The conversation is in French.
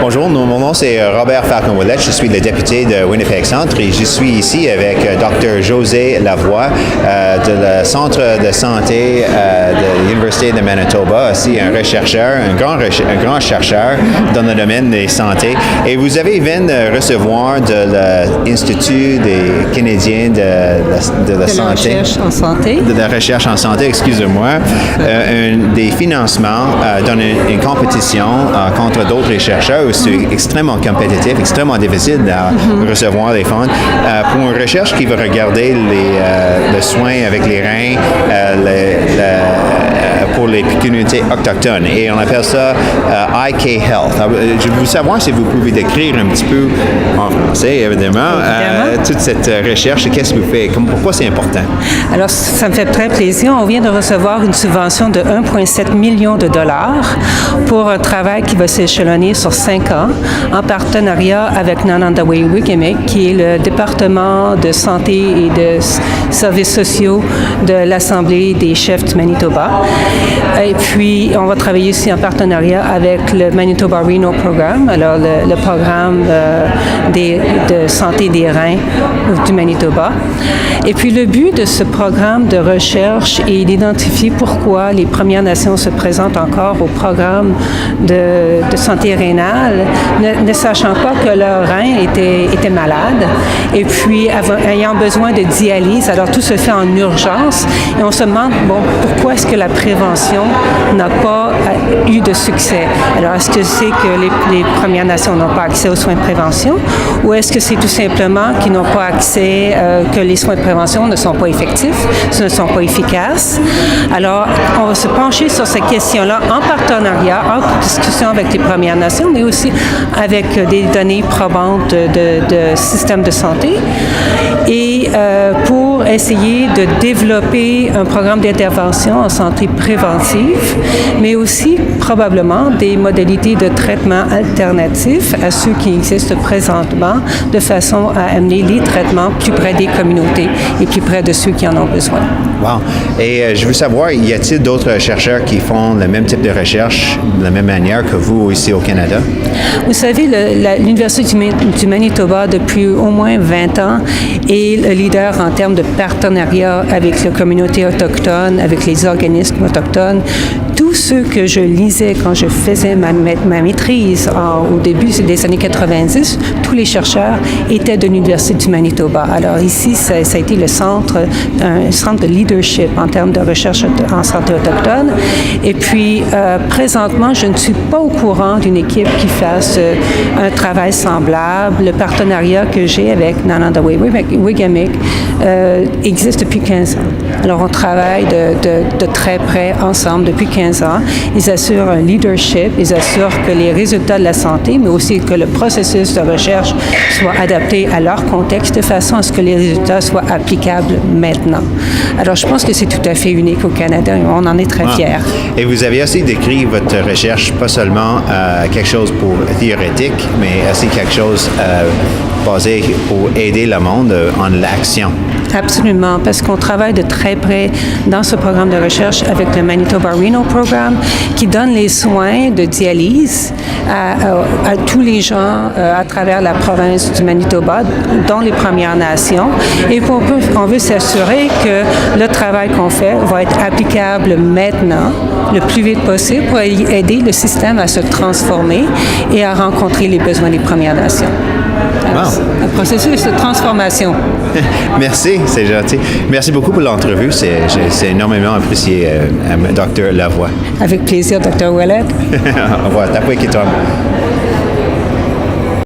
Bonjour, mon nom c'est Robert Falcon-Ouellette. Je suis le député de Winnipeg Centre et je suis ici avec Dr. José Lavoie du Centre de santé de l'Université de Manitoba, aussi un rechercheur, un grand chercheur dans le domaine des santé. Et vous avez venu recevoir de l'Institut des Canadiens de la santé. De la recherche en santé. De la recherche en santé, excusez-moi. Des financements dans une compétition contre d'autres chercheurs où c'est extrêmement compétitif, extrêmement difficile de recevoir les fonds pour une recherche qui va regarder le soin avec les reins pour les communautés autochtones. Et on appelle ça IK Health. Alors, je veux savoir si vous pouvez décrire un petit peu en français, évidemment, toute cette recherche et qu'est-ce que vous faites, pourquoi c'est important. Alors, ça me fait très plaisir. On vient de recevoir une subvention de 1,7 million de dollars pour un travail qui va s'échelonner sur 5 ans en partenariat avec Nanandawe-Wigamik, qui est le département de santé et de services sociaux de l'Assemblée des chefs du Manitoba. Et puis, on va travailler aussi en partenariat avec le Manitoba Renal Program, alors le programme de santé des reins du Manitoba. Et puis, le but de ce programme de recherche est d'identifier pourquoi les Premières Nations se présentent encore au programme de santé rénale, ne sachant pas que leur rein était malade et puis ayant besoin de dialyse. Alors, tout se fait en urgence et on se demande, pourquoi est-ce que la prévention n'a pas eu de succès? Alors, est-ce que c'est que les Premières Nations n'ont pas accès aux soins de prévention ou est-ce que c'est tout simplement qu'ils n'ont pas accès, que les soins de prévention ne sont pas effectifs, ne sont pas efficaces? Alors, on va se pencher sur ces questions-là en partenariat, en discussion avec les Premières Nations, mais aussi avec des données probantes de systèmes de santé et pour essayer de développer un programme d'intervention en santé préventive, mais aussi probablement des modalités de traitement alternatifs à ceux qui existent présentement, de façon à amener les traitements plus près des communautés et plus près de ceux qui en ont besoin. Wow. Et je veux savoir, y a-t-il d'autres chercheurs qui font le même type de recherche de la même manière que vous ici au Canada? Vous savez, l'Université du Manitoba, depuis au moins 20 ans, est le leader en termes de partenariat avec la communauté autochtone, avec les organismes autochtones. Tous ceux que je lisais quand je faisais ma maîtrise au début des années 90, tous les chercheurs étaient de l'Université du Manitoba. Alors ici, ça a été un centre de leadership en termes de recherche en santé autochtone. Et puis, présentement, je ne suis pas au courant d'une équipe qui fasse un travail semblable. Le partenariat que j'ai avec Nanandawe-Wigamik existe depuis 15 ans. Alors, on travaille de très près ensemble depuis 15 ans. Ils assurent un leadership, ils assurent que les résultats de la santé, mais aussi que le processus de recherche soit adapté à leur contexte de façon à ce que les résultats soient applicables maintenant. Alors, je pense que c'est tout à fait unique au Canada et on en est très fiers. Et vous avez aussi décrit votre recherche pas seulement quelque chose pour théorétique, mais aussi quelque chose basé pour aider le monde en l'action. Absolument, parce qu'on travaille de très près dans ce programme de recherche avec le Manitoba Renal Program qui donne les soins de dialyse à tous les gens à travers la province du Manitoba, dont les Premières Nations. Et on veut s'assurer que le travail qu'on fait va être applicable maintenant, le plus vite possible, pour aider le système à se transformer et à rencontrer les besoins des Premières Nations. Alors, un processus de transformation. Merci, c'est gentil. Merci beaucoup pour l'entrevue. C'est énormément apprécié, Dr. Lavoie. Avec plaisir, Dr. Ouellette. Au revoir. T'as pas écrit toi.